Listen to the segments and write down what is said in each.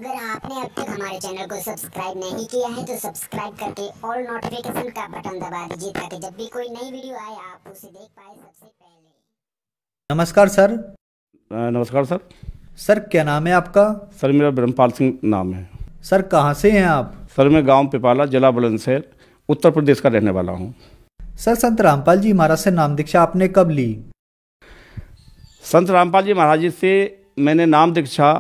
अगर आपने अब तक हमारे चैनल को सब्सक्राइब नहीं किया है तो सब्सक्राइब करके ऑल नोटिफिकेशन का बटन दबा दीजिए ताकि जब भी कोई नई वीडियो आए आप उसे देख पाए सबसे पहले। नमस्कार सर। नमस्कार सर। सर क्या नाम है आपका? सर मेरा ब्रह्मपाल सिंह नाम है। सर कहाँ से हैं आप? सर मैं गांव पिपाला, जिला बुलंदशहर, उत्तर प्रदेश का रहने वाला हूं। सर संत रामपाल जी महाराज से नाम दीक्षा आपने कब ली? संत रामपाल जी महाराज जी से मैंने नाम दीक्षा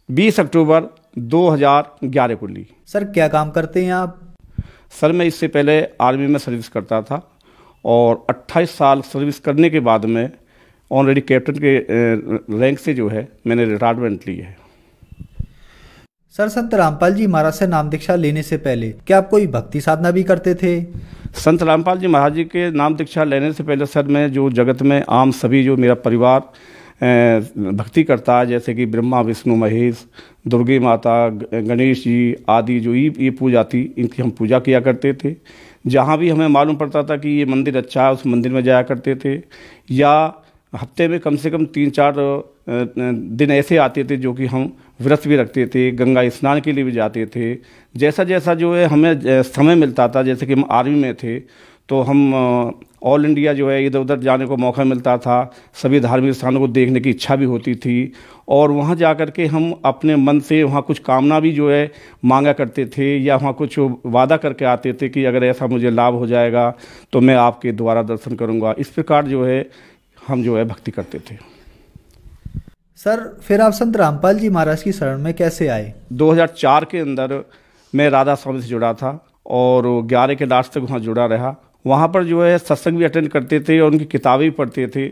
20 अक्टूबर 2011 को ली। सर क्या काम करते हैं आप? सर मैं इससे पहले आर्मी में सर्विस करता था और 28 साल सर्विस करने के बाद में ऑलरेडी कैप्टन के रैंक से जो है मैंने रिटायरमेंट ली है। सर संत रामपाल जी महाराज से नाम दीक्षा लेने से पहले क्या आप कोई भक्ति साधना भी करते थे? संत रामपाल जी महाराज जी के नाम दीक्षा लेने से पहले सर मैं जो जगत में आम सभी जो मेरा परिवार भक्ति करता है, जैसे कि ब्रह्मा विष्णु महेश, दुर्गी माता, गणेश जी आदि जो ये पूजा थी, इनकी हम पूजा किया करते थे। जहाँ भी हमें मालूम पड़ता था कि ये मंदिर अच्छा है उस मंदिर में जाया करते थे, या हफ्ते में कम से कम 3-4 दिन ऐसे आते थे जो कि हम व्रत भी रखते थे, गंगा स्नान के लिए भी जाते थे। जैसा जैसा जो है हमें समय मिलता था, जैसे कि हम आर्मी में थे तो हम ऑल इंडिया जो है इधर उधर जाने को मौका मिलता था, सभी धार्मिक स्थानों को देखने की इच्छा भी होती थी और वहाँ जा कर के हम अपने मन से वहाँ कुछ कामना भी जो है मांगा करते थे, या वहाँ कुछ वादा करके आते थे कि अगर ऐसा मुझे लाभ हो जाएगा तो मैं आपके द्वारा दर्शन करूँगा। इस प्रकार जो है हम जो है भक्ति करते थे। सर फिर आप संत रामपाल जी महाराज की शरण में कैसे आए? 2004 के अंदर मैं राधा स्वामी से जुड़ा था और 11 के लास्ट तक वहाँ जुड़ा रहा। वहाँ पर जो है सत्संग भी अटेंड करते थे और उनकी किताबें भी पढ़ते थे।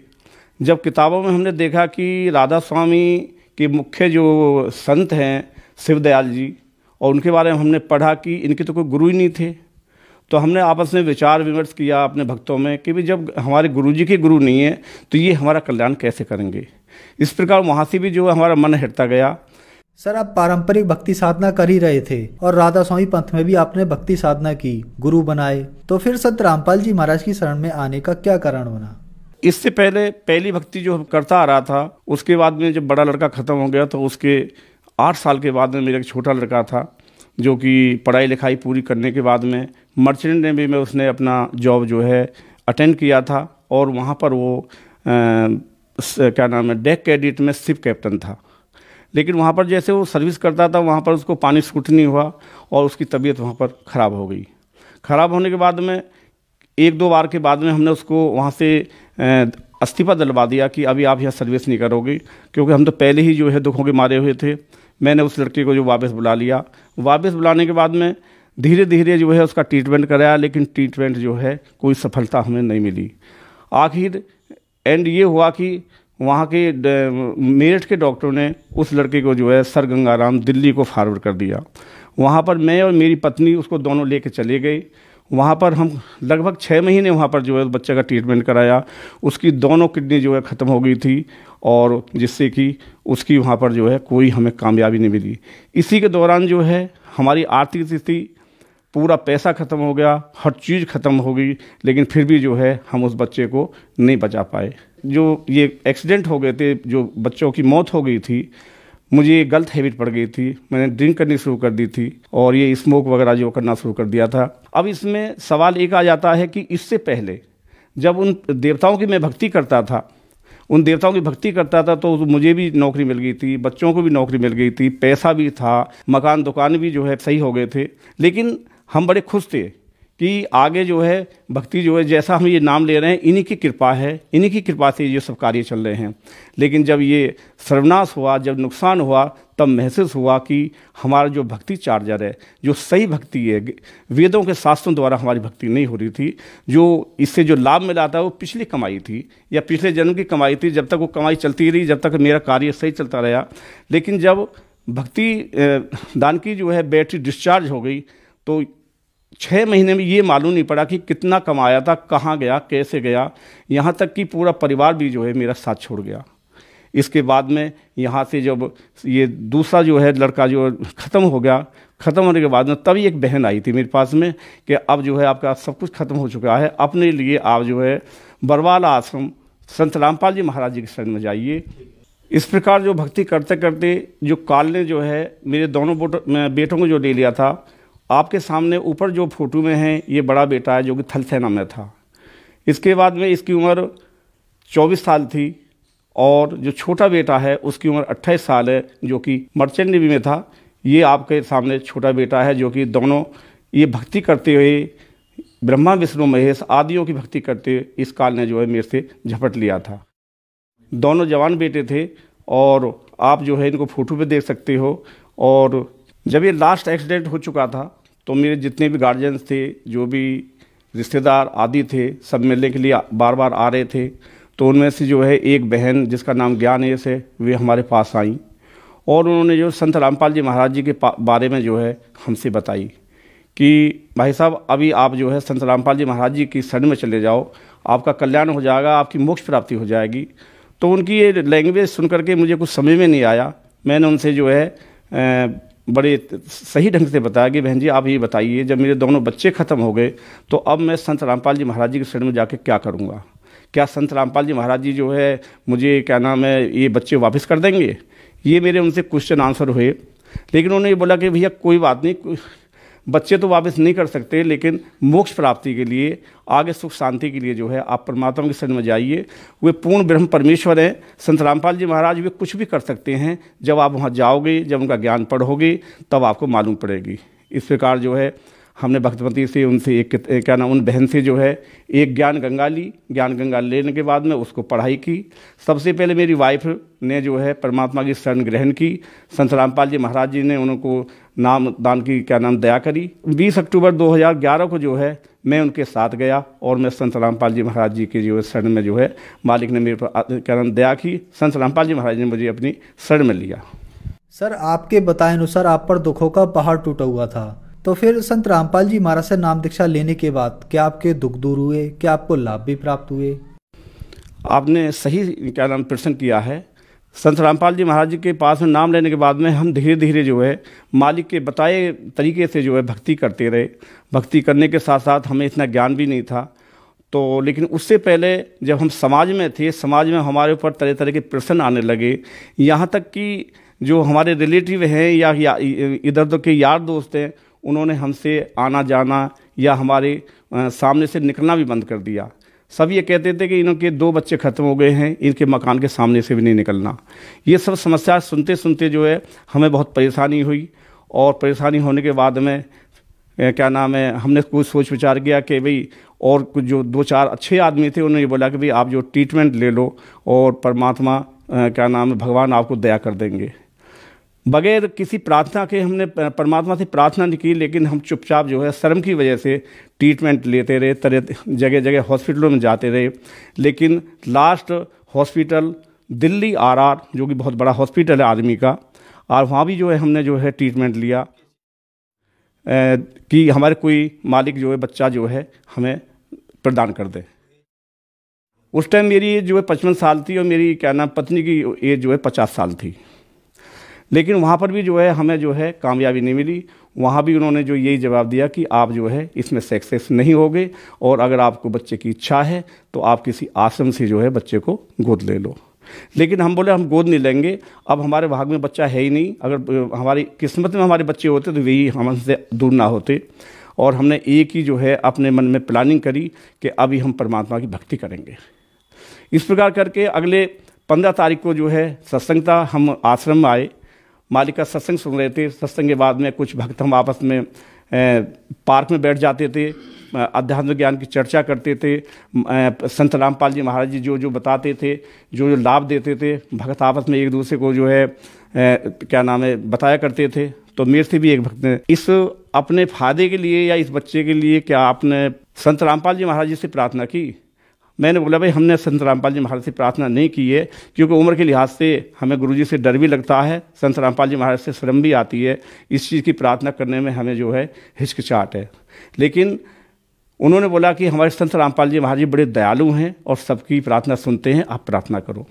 जब किताबों में हमने देखा कि राधा स्वामी के मुख्य जो संत हैं शिवदयाल जी, और उनके बारे में हमने पढ़ा कि इनके तो कोई गुरु ही नहीं थे, तो हमने आपस में विचार विमर्श किया अपने भक्तों में कि भाई जब हमारे गुरुजी के गुरु नहीं है तो ये हमारा कल्याण कैसे करेंगे। इस प्रकार वहाँ से भी जो है हमारा मन हटता गया। सर आप पारंपरिक भक्ति साधना कर ही रहे थे और राधा स्वामी पंथ में भी आपने भक्ति साधना की, गुरु बनाए, तो फिर संत रामपाल जी महाराज की शरण में आने का क्या कारण बना? इससे पहले पहली भक्ति जो करता आ रहा था, उसके बाद में जब बड़ा लड़का ख़त्म हो गया तो उसके 8 साल के बाद में मेरा एक छोटा लड़का था जो कि पढ़ाई लिखाई पूरी करने के बाद में मर्चेंट नेवी में उसने अपना जॉब जो है अटेंड किया था और वहाँ पर वो क्या नाम है डेक कैडेट में शिप कैप्टन था। लेकिन वहाँ पर जैसे वो सर्विस करता था वहाँ पर उसको पानी सूट नहीं हुआ और उसकी तबीयत वहाँ पर ख़राब हो गई। ख़राब होने के बाद में 1-2 बार के बाद में हमने उसको वहाँ से इस्तीफा दिलवा दिया कि अभी आप यहाँ सर्विस नहीं करोगे, क्योंकि हम तो पहले ही जो है दुखों के मारे हुए थे। मैंने उस लड़के को जो वापस बुला लिया। वापस बुलाने के बाद में धीरे धीरे जो है उसका ट्रीटमेंट कराया, लेकिन ट्रीटमेंट जो है कोई सफलता हमें नहीं मिली। आखिर एंड ये हुआ कि वहाँ के मेरठ के डॉक्टरों ने उस लड़के को जो है सर गंगाराम दिल्ली को फॉरवर्ड कर दिया। वहाँ पर मैं और मेरी पत्नी उसको दोनों लेके चले गए। वहाँ पर हम लगभग 6 महीने वहाँ पर जो है बच्चे का ट्रीटमेंट कराया। उसकी दोनों किडनी जो है ख़त्म हो गई थी और जिससे कि उसकी वहाँ पर जो है कोई हमें कामयाबी नहीं मिली। इसी के दौरान जो है हमारी आर्थिक स्थिति, पूरा पैसा ख़त्म हो गया, हर चीज़ ख़त्म हो गई, लेकिन फिर भी जो है हम उस बच्चे को नहीं बचा पाए। जो ये एक्सीडेंट हो गए थे, जो बच्चों की मौत हो गई थी, मुझे गलत हैबिट पड़ गई थी, मैंने ड्रिंक करनी शुरू कर दी थी और ये स्मोक वगैरह जो करना शुरू कर दिया था। अब इसमें सवाल एक आ जाता है कि इससे पहले जब उन देवताओं की मैं भक्ति करता था, उन देवताओं की भक्ति करता था तो मुझे भी नौकरी मिल गई थी, बच्चों को भी नौकरी मिल गई थी, पैसा भी था, मकान दुकान भी जो है सही हो गए थे, लेकिन हम बड़े खुश थे कि आगे जो है भक्ति जो है जैसा हम ये नाम ले रहे हैं इन्हीं की कृपा है, इन्हीं की कृपा से ये सब कार्य चल रहे हैं। लेकिन जब ये सर्वनाश हुआ, जब नुकसान हुआ, तब महसूस हुआ कि हमारा जो भक्ति चार्जर है, जो सही भक्ति है, वेदों के शास्त्रों द्वारा हमारी भक्ति नहीं हो रही थी। जो इससे जो लाभ मिला था वो पिछली कमाई थी या पिछले जन्म की कमाई थी। जब तक वो कमाई चलती रही, जब तक मेरा कार्य सही चलता रहा। लेकिन जब भक्ति दान की जो है बैटरी डिस्चार्ज हो गई तो 6 महीने में ये मालूम नहीं पड़ा कि कितना कमाया था, कहाँ गया, कैसे गया, यहाँ तक कि पूरा परिवार भी जो है मेरा साथ छोड़ गया। इसके बाद में यहाँ से जब ये दूसरा जो है लड़का जो ख़त्म हो गया, ख़त्म होने के बाद में तभी एक बहन आई थी मेरे पास में कि अब जो है आपका सब कुछ ख़त्म हो चुका है, अपने लिए आप जो है बरवाला आश्रम संत रामपाल जी महाराज जी के शरण में जाइए। इस प्रकार जो भक्ति करते करते जो काल ने जो है मेरे दोनों बेटों को जो ले लिया था, आपके सामने ऊपर जो फोटो में है ये बड़ा बेटा है जो कि थल सेना में था। इसके बाद में इसकी उम्र 24 साल थी और जो छोटा बेटा है उसकी उम्र 28 साल है जो कि मर्चेंट नेवी में था। ये आपके सामने छोटा बेटा है जो कि दोनों ये भक्ति करते हुए ब्रह्मा विष्णु महेश आदियों की भक्ति करते हुए इस काल ने जो है मेरे से झपट लिया था। दोनों जवान बेटे थे और आप जो है इनको फोटो पे देख सकते हो। और जब ये लास्ट एक्सीडेंट हो चुका था तो मेरे जितने भी गार्जियंस थे, जो भी रिश्तेदार आदि थे, सब मिलने के लिए बार बार आ रहे थे। तो उनमें से जो है एक बहन जिसका नाम ज्ञानेश है, वे हमारे पास आई और उन्होंने जो संत रामपाल जी महाराज जी के बारे में जो है हमसे बताई कि भाई साहब अभी आप जो है संत रामपाल जी महाराज जी की शरण में चले जाओ, आपका कल्याण हो जाएगा, आपकी मोक्ष प्राप्ति हो जाएगी। तो उनकी ये लैंग्वेज सुन करके मुझे कुछ समझ में नहीं आया। मैंने उनसे जो है बड़े सही ढंग से बताया कि बहन जी आप ये बताइए, जब मेरे दोनों बच्चे ख़त्म हो गए तो अब मैं संत रामपाल जी महाराज जी की शरण में जाके क्या करूँगा? क्या संत रामपाल जी महाराज जी जो है मुझे क्या नाम है ये बच्चे वापस कर देंगे? ये मेरे उनसे क्वेश्चन आंसर हुए। लेकिन उन्होंने ये बोला कि भैया कोई बात नहीं, बच्चे तो वापस नहीं कर सकते, लेकिन मोक्ष प्राप्ति के लिए, आगे सुख शांति के लिए जो है आप परमात्मा की शरण में जाइए। वे पूर्ण ब्रह्म परमेश्वर हैं। संत रामपाल जी महाराज वे कुछ भी कर सकते हैं। जब आप वहाँ जाओगे, जब उनका ज्ञान पढ़ोगे, तब आपको मालूम पड़ेगी। इस प्रकार जो है हमने भक्तमती से उनसे एक क्या नाम उन बहन से जो है एक ज्ञान गंगा ली। ज्ञान गंगा लेने के बाद में उसको पढ़ाई की। सबसे पहले मेरी वाइफ ने जो है परमात्मा की शरण ग्रहण की। संत रामपाल जी महाराज जी ने उनको नाम दान की क्या नाम दया करी। 20 अक्टूबर 2011 को जो है मैं उनके साथ गया और मैं संत रामपाल जी महाराज जी के जो है शरण में जो है मालिक ने मेरे पर क्या नाम दया की। संत रामपाल जी महाराज ने मुझे अपनी शरण में लिया। सर, आपके बताए अनुसार आप पर दुखों का पहाड़ टूटा हुआ था, तो फिर संत रामपाल जी महाराज से नाम दीक्षा लेने के बाद क्या आपके दुख दूर हुए? क्या आपको लाभ भी प्राप्त हुए? आपने सही क्या नाम प्रश्न किया है। संत रामपाल जी महाराज जी के पास में नाम लेने के बाद में हम धीरे धीरे जो है मालिक के बताए तरीके से जो है भक्ति करते रहे। भक्ति करने के साथ साथ हमें इतना ज्ञान भी नहीं था। तो लेकिन उससे पहले जब हम समाज में थे, समाज में हमारे ऊपर तरह तरह के प्रश्न आने लगे। यहाँ तक कि जो हमारे रिलेटिव हैं या इधर उधर के यार दोस्त हैं, उन्होंने हमसे आना जाना या हमारे सामने से निकलना भी बंद कर दिया। सब ये कहते थे कि इनके 2 बच्चे ख़त्म हो गए हैं, इनके मकान के सामने से भी नहीं निकलना। ये सब समस्या सुनते सुनते जो है हमें बहुत परेशानी हुई। और परेशानी होने के बाद में क्या नाम है हमने कुछ सोच विचार किया कि भाई, और कुछ जो 2-4 अच्छे आदमी थे उन्होंने ये बोला कि भाई आप जो ट्रीटमेंट ले लो और परमात्मा क्या नाम है भगवान आपको दया कर देंगे। बगैर किसी प्रार्थना के हमने परमात्मा से प्रार्थना नहीं की, लेकिन हम चुपचाप जो है शर्म की वजह से ट्रीटमेंट लेते रहे, तरह जगह जगह हॉस्पिटलों में जाते रहे। लेकिन लास्ट हॉस्पिटल दिल्ली RR जो कि बहुत बड़ा हॉस्पिटल है आर्मी का, और वहाँ भी जो है हमने जो है ट्रीटमेंट लिया कि हमारे कोई मालिक जो है बच्चा जो है हमें प्रदान कर दे। उस टाइम मेरी एज जो है 55 साल थी और मेरी क्या नाम पत्नी की एज जो है 50 साल थी। लेकिन वहाँ पर भी जो है हमें जो है कामयाबी नहीं मिली। वहाँ भी उन्होंने जो यही जवाब दिया कि आप जो है इसमें सक्सेस नहीं होगे, और अगर आपको बच्चे की इच्छा है तो आप किसी आश्रम से जो है बच्चे को गोद ले लो। लेकिन हम बोले हम गोद नहीं लेंगे, अब हमारे भाग में बच्चा है ही नहीं। अगर हमारी किस्मत में हमारे बच्चे होते तो वही हमसे दूर ना होते। और हमने एक ही जो है अपने मन में प्लानिंग करी कि अभी हम परमात्मा की भक्ति करेंगे। इस प्रकार करके अगले 15 तारीख को जो है सत्संग था। हम आश्रम में आए, मालिक का सत्संग सुन रहे थे। सत्संग के बाद में कुछ भक्त हम आपस में पार्क में बैठ जाते थे, अध्यात्म ज्ञान की चर्चा करते थे। संत रामपाल जी महाराज जी जो जो बताते थे, जो जो लाभ देते थे, भक्त आपस में एक दूसरे को जो है क्या नाम है बताया करते थे। तो मेरे से भी एक भक्त ने इस अपने फायदे के लिए या इस बच्चे के लिए क्या आपने संत रामपाल जी महाराज जी से प्रार्थना की? मैंने बोला भाई हमने संत रामपाल जी महाराज से प्रार्थना नहीं की है, क्योंकि उम्र के लिहाज से हमें गुरुजी से डर भी लगता है, संत रामपाल जी महाराज से शर्म भी आती है। इस चीज़ की प्रार्थना करने में हमें जो है हिचकिचाहट है। लेकिन उन्होंने बोला कि हमारे संत रामपाल जी महाराज जी बड़े दयालु हैं और सबकी प्रार्थना सुनते हैं, आप प्रार्थना करो।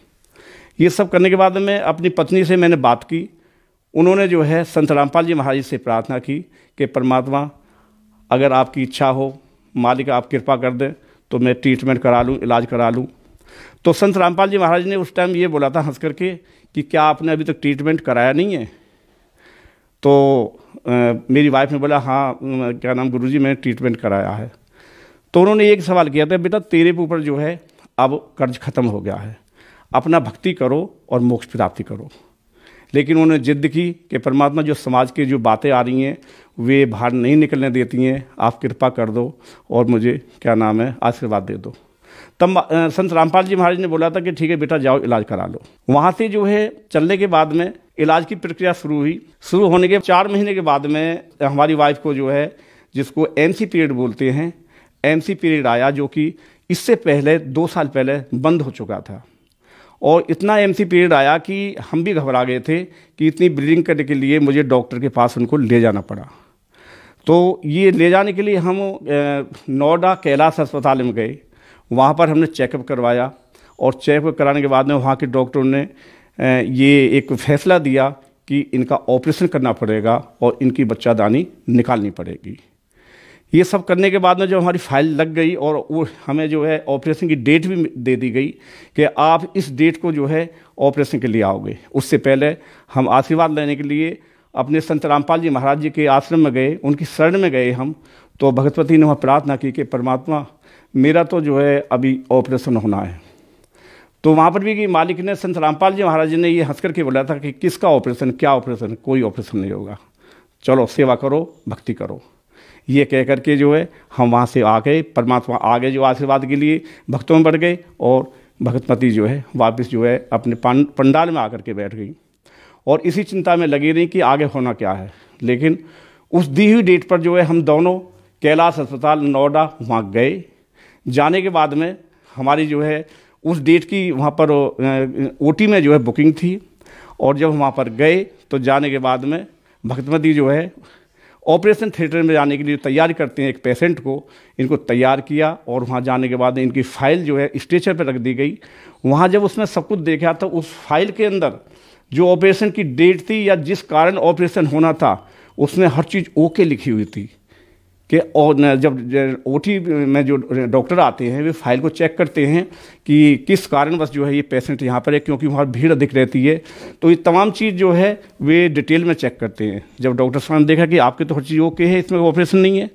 ये सब करने के बाद में अपनी पत्नी से मैंने बात की। उन्होंने जो है संत रामपाल जी महाराज से प्रार्थना की कि परमात्मा अगर आपकी इच्छा हो, मालिक आप कृपा कर दें तो मैं ट्रीटमेंट करा लूँ, इलाज करा लूँ। तो संत रामपाल जी महाराज ने उस टाइम ये बोला था हंस करके कि क्या आपने अभी तक ट्रीटमेंट कराया नहीं है? तो मेरी वाइफ ने बोला हाँ क्या नाम गुरुजी मैंने ट्रीटमेंट कराया है। तो उन्होंने एक सवाल किया था, बेटा तेरे ऊपर जो है अब कर्ज खत्म हो गया है, अपना भक्ति करो और मोक्ष प्राप्ति करो। लेकिन उन्होंने जिद की कि परमात्मा जो समाज की जो बातें आ रही हैं वे बाहर नहीं निकलने देती हैं, आप कृपा कर दो और मुझे क्या नाम है आशीर्वाद दे दो। तब संत रामपाल जी महाराज ने बोला था कि ठीक है बेटा जाओ इलाज करा लो। वहाँ से जो है चलने के बाद में इलाज की प्रक्रिया शुरू हुई। शुरू होने के 4 महीने के बाद में हमारी वाइफ को जो है, जिसको एमसी पीरियड बोलते हैं, एमसी पीरियड आया, जो कि इससे पहले 2 साल पहले बंद हो चुका था। और इतना एमसी पीरियड आया कि हम भी घबरा गए थे कि इतनी ब्लीडिंग करने के लिए मुझे डॉक्टर के पास उनको ले जाना पड़ा। तो ये ले जाने के लिए हम नोएडा कैलाश अस्पताल में गए। वहाँ पर हमने चेकअप करवाया और चेकअप कराने के बाद में वहाँ के डॉक्टरों ने ये एक फैसला दिया कि इनका ऑपरेशन करना पड़ेगा और इनकी बच्चादानी निकालनी पड़ेगी। ये सब करने के बाद में जब हमारी फाइल लग गई और वो हमें जो है ऑपरेशन की डेट भी दे दी गई कि आप इस डेट को जो है ऑपरेशन के लिए आओगे। उससे पहले हम आशीर्वाद लेने के लिए अपने संत रामपाल जी महाराज जी के आश्रम में गए, उनकी शरण में गए हम। तो भगवती ने वहाँ प्रार्थना की कि परमात्मा मेरा तो जो है अभी ऑपरेशन होना है। तो वहाँ पर भी कि मालिक ने, संत रामपाल जी महाराज जी ने ये हंस करके बोला था कि किसका ऑपरेशन, क्या ऑपरेशन, कोई ऑपरेशन नहीं होगा, चलो सेवा करो, भक्ति करो। ये कह करके जो है हम वहाँ से आ गए, परमात्मा आगे जो आशीर्वाद के लिए भक्तों में बढ़ गए और भगतमती जो है वापस जो है अपने पंडाल में आकर के बैठ गई और इसी चिंता में लगी रही कि आगे होना क्या है। लेकिन उस दी हुई डेट पर जो है हम दोनों कैलाश अस्पताल नोएडा वहाँ गए। जाने के बाद में हमारी जो है उस डेट की वहाँ पर ओटी में जो है बुकिंग थी और जब वहाँ पर गए तो जाने के बाद में भगतमती जो है ऑपरेशन थिएटर में जाने के लिए तैयारी करते हैं एक पेशेंट को, इनको तैयार किया और वहाँ जाने के बाद इनकी फ़ाइल जो है स्ट्रेचर पर रख दी गई। वहाँ जब उसमें सब कुछ देखा तो उस फाइल के अंदर जो ऑपरेशन की डेट थी या जिस कारण ऑपरेशन होना था उसमें हर चीज़ ओके लिखी हुई थी कि और जब ओटी में जो डॉक्टर आते हैं वे फाइल को चेक करते हैं कि किस कारणवश जो है ये पेशेंट यहाँ पर है, क्योंकि वहाँ भीड़ अधिक रहती है। तो ये तमाम चीज़ जो है वे डिटेल में चेक करते हैं। जब डॉक्टर साहब ने देखा कि आपके तो हर चीज़ ओके है, इसमें ऑपरेशन नहीं है,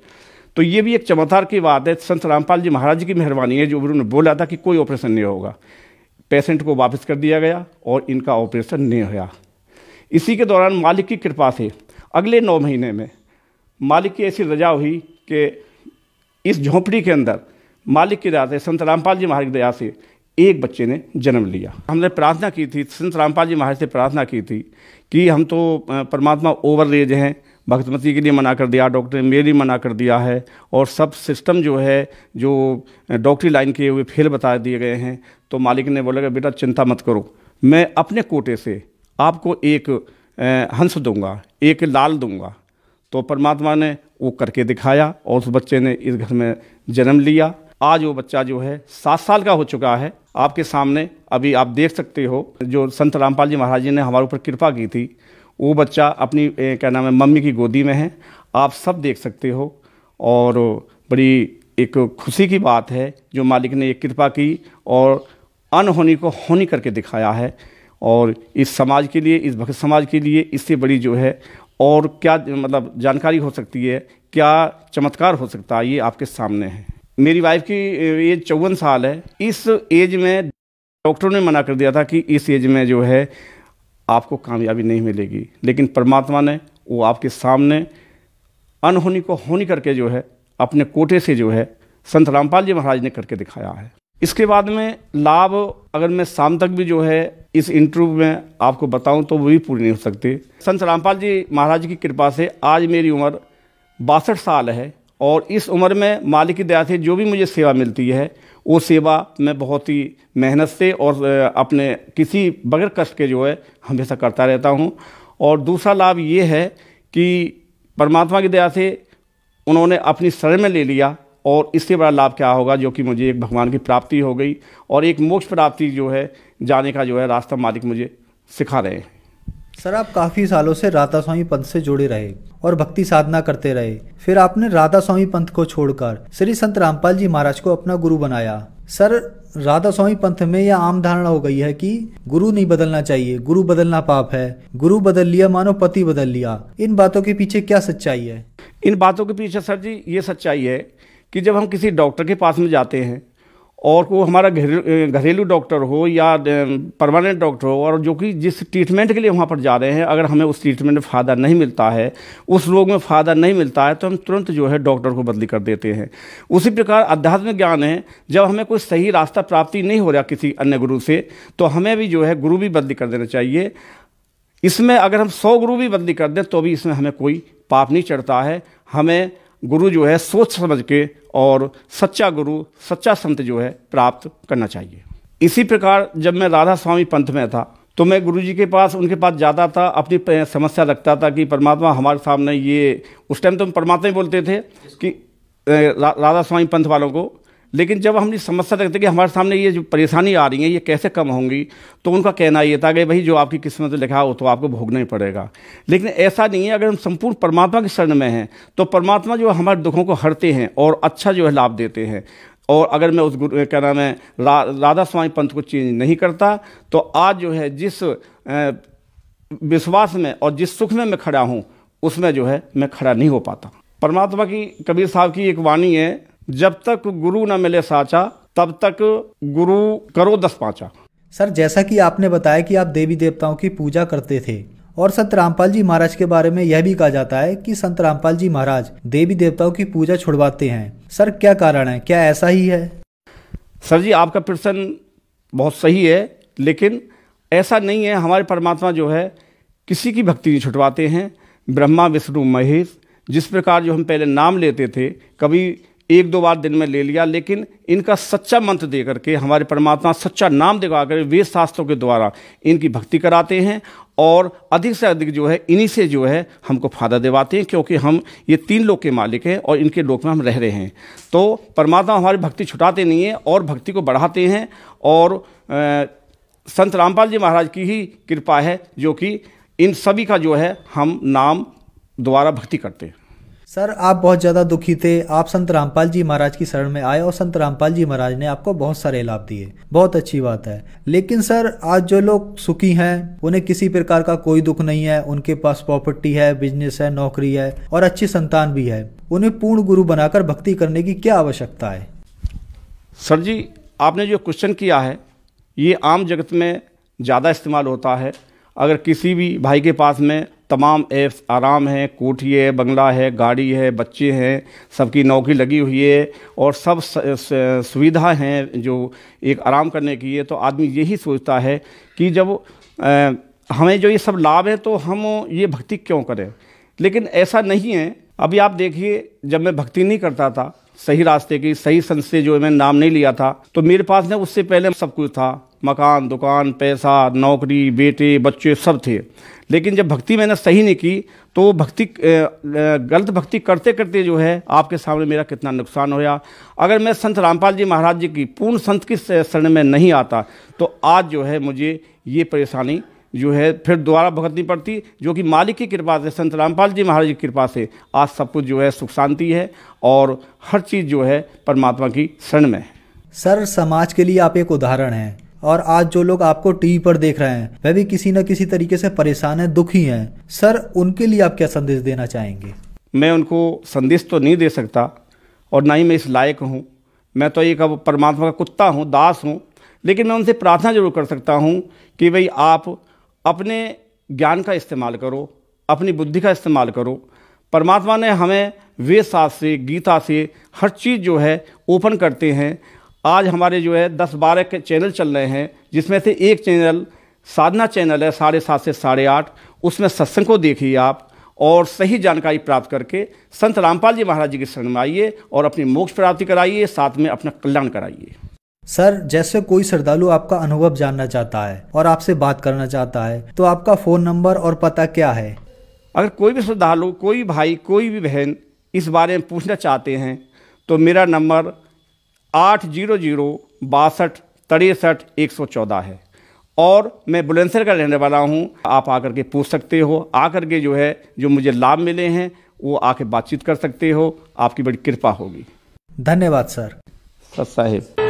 तो ये भी एक चमत्कार की बात है। संत रामपाल जी महाराज की मेहरबानी है जो उन्होंने बोला था कि कोई ऑपरेशन नहीं होगा। पेशेंट को वापस कर दिया गया और इनका ऑपरेशन नहीं हुआ। इसी के दौरान मालिक की कृपा से अगले 9 महीने में मालिक की ऐसी रजा हुई कि इस झोंपड़ी के अंदर मालिक की दया से, संत रामपाल जी महाराज की दया से एक बच्चे ने जन्म लिया। हमने प्रार्थना की थी, संत रामपाल जी महाराज से प्रार्थना की थी कि हम तो परमात्मा ओवर एज हैं, भगतमती के लिए मना कर दिया, डॉक्टर ने मेरे लिए मना कर दिया है और सब सिस्टम जो है जो डॉक्टरी लाइन के हुए फेल बता दिए गए हैं। तो मालिक ने बोला कि बेटा चिंता मत करो, मैं अपने कोटे से आपको एक हंस दूंगा, एक लाल दूंगा। तो परमात्मा ने वो करके दिखाया और उस बच्चे ने इस घर में जन्म लिया। आज वो बच्चा जो है 7 साल का हो चुका है। आपके सामने अभी आप देख सकते हो जो संत रामपाल जी महाराज जी ने हमारे ऊपर कृपा की थी, वो बच्चा अपनी क्या नाम है मम्मी की गोदी में है, आप सब देख सकते हो। और बड़ी एक खुशी की बात है जो मालिक ने एक कृपा की और अनहोनी को होनी करके दिखाया है। और इस समाज के लिए, इस भक्त समाज के लिए इससे बड़ी जो है और क्या मतलब जानकारी हो सकती है, क्या चमत्कार हो सकता है, ये आपके सामने है। मेरी वाइफ की एज 54 साल है। इस एज में डॉक्टरों ने मना कर दिया था कि इस एज में जो है आपको कामयाबी नहीं मिलेगी, लेकिन परमात्मा ने वो आपके सामने अनहोनी को होनी करके जो है अपने कोटे से जो है संत रामपाल जी महाराज ने करके दिखाया है। इसके बाद में लाभ अगर मैं शाम तक भी जो है इस इंटरव्यू में आपको बताऊं तो वो भी पूरी नहीं हो सकती। संत रामपाल जी महाराज की कृपा से आज मेरी उम्र 62 साल है और इस उम्र में मालिक की दया से जो भी मुझे सेवा मिलती है वो सेवा मैं बहुत ही मेहनत से और अपने किसी बगैर कष्ट के जो है हमेशा करता रहता हूँ। और दूसरा लाभ ये है कि परमात्मा की दया से उन्होंने अपनी शरण में ले लिया और इससे बड़ा लाभ क्या होगा जो कि मुझे एक भगवान की प्राप्ति हो गई और एक मोक्ष प्राप्ति जो है जाने का जो है रास्ता मालिक मुझे सिखा रहे हैं। सर आप काफी सालों से राधा स्वामी पंथ से जुड़े रहे और भक्ति साधना करते रहे, फिर आपने राधा स्वामी पंथ को छोड़कर श्री संत रामपाल जी महाराज को अपना गुरु बनाया। सर राधा स्वामी पंथ में यह आम धारणा हो गई है कि गुरु नहीं बदलना चाहिए, गुरु बदलना पाप है, गुरु बदल लिया मानो पति बदल लिया। इन बातों के पीछे क्या सच्चाई है? इन बातों के पीछे सर जी ये सच्चाई है कि जब हम किसी डॉक्टर के पास में जाते हैं और वो हमारा घरेलू डॉक्टर हो या परमानेंट डॉक्टर हो, और जो कि जिस ट्रीटमेंट के लिए वहाँ पर जा रहे हैं, अगर हमें उस ट्रीटमेंट में फ़ायदा नहीं मिलता है, उस रोग में फ़ायदा नहीं मिलता है, तो हम तुरंत जो है डॉक्टर को बदली कर देते हैं। उसी प्रकार अध्यात्म ज्ञान है, जब हमें कोई सही रास्ता प्राप्ति नहीं हो रहा किसी अन्य गुरु से, तो हमें भी जो है गुरु भी बदली कर देना चाहिए। इसमें अगर हम 100 गुरु भी बदली कर दें तो भी इसमें हमें कोई पाप नहीं चढ़ता है। हमें गुरु जो है सोच समझ के और सच्चा गुरु, सच्चा संत जो है प्राप्त करना चाहिए। इसी प्रकार जब मैं राधा स्वामी पंथ में था तो मैं गुरु जी के पास, उनके पास जाता था, अपनी समस्या रखता था कि परमात्मा हमारे सामने ये, उस टाइम तो हम परमात्मा ही बोलते थे कि राधा स्वामी पंथ वालों को, लेकिन जब हम ये समस्या रखते कि हमारे सामने ये जो परेशानी आ रही है ये कैसे कम होंगी, तो उनका कहना ये था कि भाई जो आपकी किस्मत में लिखा हो तो आपको भोगना ही पड़ेगा। लेकिन ऐसा नहीं है, अगर हम संपूर्ण परमात्मा की शरण में हैं तो परमात्मा जो हमारे दुखों को हरते हैं और अच्छा जो है लाभ देते हैं। और अगर मैं उस गुरु क्या नाम है राधा स्वामी पंथ को चेंज नहीं करता तो आज जो है जिस विश्वास में और जिस सुख में मैं खड़ा हूँ उसमें जो है मैं खड़ा नहीं हो पाता। परमात्मा की, कबीर साहब की एक वाणी है, जब तक गुरु न मिले साचा तब तक गुरु करो 10 पाँचा। सर जैसा कि आपने बताया कि आप देवी देवताओं की पूजा करते थे और संत रामपाल जी महाराज के बारे में यह भी कहा जाता है कि संत रामपाल जी महाराज देवी देवताओं की पूजा छुड़वाते हैं। सर क्या कारण है, क्या ऐसा ही है? सर जी आपका प्रश्न बहुत सही है, लेकिन ऐसा नहीं है। हमारे परमात्मा जो है किसी की भक्ति नहीं छुटवाते हैं। ब्रह्मा विष्णु महेश, जिस प्रकार जो हम पहले नाम लेते थे, कभी 1-2 बार दिन में ले लिया, लेकिन इनका सच्चा मंत्र दे करके हमारे परमात्मा सच्चा नाम दिखा कर वेद शास्त्रों के द्वारा इनकी भक्ति कराते हैं और अधिक से अधिक जो है इन्हीं से जो है हमको फ़ायदा दिवाते हैं, क्योंकि हम ये 3 लोक के मालिक हैं और इनके लोक में हम रह रहे हैं। तो परमात्मा हमारी भक्ति छुटाते नहीं हैं और भक्ति को बढ़ाते हैं। और संत रामपाल जी महाराज की ही कृपा है जो कि इन सभी का जो है हम नाम द्वारा भक्ति करते हैं। सर आप बहुत ज़्यादा दुखी थे, आप संत रामपाल जी महाराज की शरण में आए और संत रामपाल जी महाराज ने आपको बहुत सारे लाभ दिए, बहुत अच्छी बात है। लेकिन सर आज जो लोग सुखी हैं, उन्हें किसी प्रकार का कोई दुख नहीं है, उनके पास प्रॉपर्टी है, बिजनेस है, नौकरी है और अच्छी संतान भी है, उन्हें पूर्ण गुरु बनाकर भक्ति करने की क्या आवश्यकता है? सर जी आपने जो क्वेश्चन किया है ये आम जगत में ज़्यादा इस्तेमाल होता है। अगर किसी भी भाई के पास में तमाम ऐप्स आराम है, कोठी है, बंगला है, गाड़ी है, बच्चे हैं, सबकी नौकरी लगी हुई है और सब सुविधा हैं जो एक आराम करने की है, तो आदमी यही सोचता है कि जब हमें जो ये सब लाभ है तो हम ये भक्ति क्यों करें। लेकिन ऐसा नहीं है। अभी आप देखिए, जब मैं भक्ति नहीं करता था, सही रास्ते की, सही संत से जो मैंने नाम नहीं लिया था, तो मेरे पास ना उससे पहले सब कुछ था, मकान, दुकान, पैसा, नौकरी, बेटे, बच्चे सब थे। लेकिन जब भक्ति मैंने सही नहीं की तो भक्ति गलत भक्ति करते करते जो है आपके सामने मेरा कितना नुकसान होया। अगर मैं संत रामपाल जी महाराज जी की पूर्ण संत की शरण में नहीं आता तो आज जो है मुझे ये परेशानी जो है फिर दोबारा भुगतनी पड़ती, जो कि मालिक की कृपा से, संत रामपाल जी महाराज की कृपा से आज सब कुछ जो है सुख शांति है और हर चीज़ जो है परमात्मा की शरण में है। सर समाज के लिए आप एक उदाहरण हैं और आज जो लोग आपको टीवी पर देख रहे हैं वह भी किसी न किसी तरीके से परेशान हैं, दुखी हैं। सर उनके लिए आप क्या संदेश देना चाहेंगे? मैं उनको संदेश तो नहीं दे सकता और ना ही मैं इस लायक हूँ। मैं तो एक अब परमात्मा का कुत्ता हूँ, दास हूँ। लेकिन मैं उनसे प्रार्थना जरूर कर सकता हूँ कि भाई आप अपने ज्ञान का इस्तेमाल करो, अपनी बुद्धि का इस्तेमाल करो। परमात्मा ने हमें वेद शास्त्र से, गीता से हर चीज़ जो है ओपन करते हैं। आज हमारे जो है 10-12 के चैनल चल रहे हैं, जिसमें से एक चैनल साधना चैनल है 7:30 से 8:30। उसमें सत्संग को देखिए आप और सही जानकारी प्राप्त करके संत रामपाल जी महाराज जी की शरण में आइए और अपनी मोक्ष प्राप्ति कराइए, साथ में अपना कल्याण कराइए। सर जैसे कोई श्रद्धालु आपका अनुभव जानना चाहता है और आपसे बात करना चाहता है तो आपका फ़ोन नंबर और पता क्या है? अगर कोई भी श्रद्धालु, कोई भाई, कोई भी बहन इस बारे में पूछना चाहते हैं तो मेरा नंबर 800 62 63 114 है। और मैं बुलंदशहर का रहने वाला हूं। आप आकर के पूछ सकते हो, आकर के जो है जो मुझे लाभ मिले हैं वो आके बातचीत कर सकते हो। आपकी बड़ी कृपा होगी। धन्यवाद सर। सत साहिब।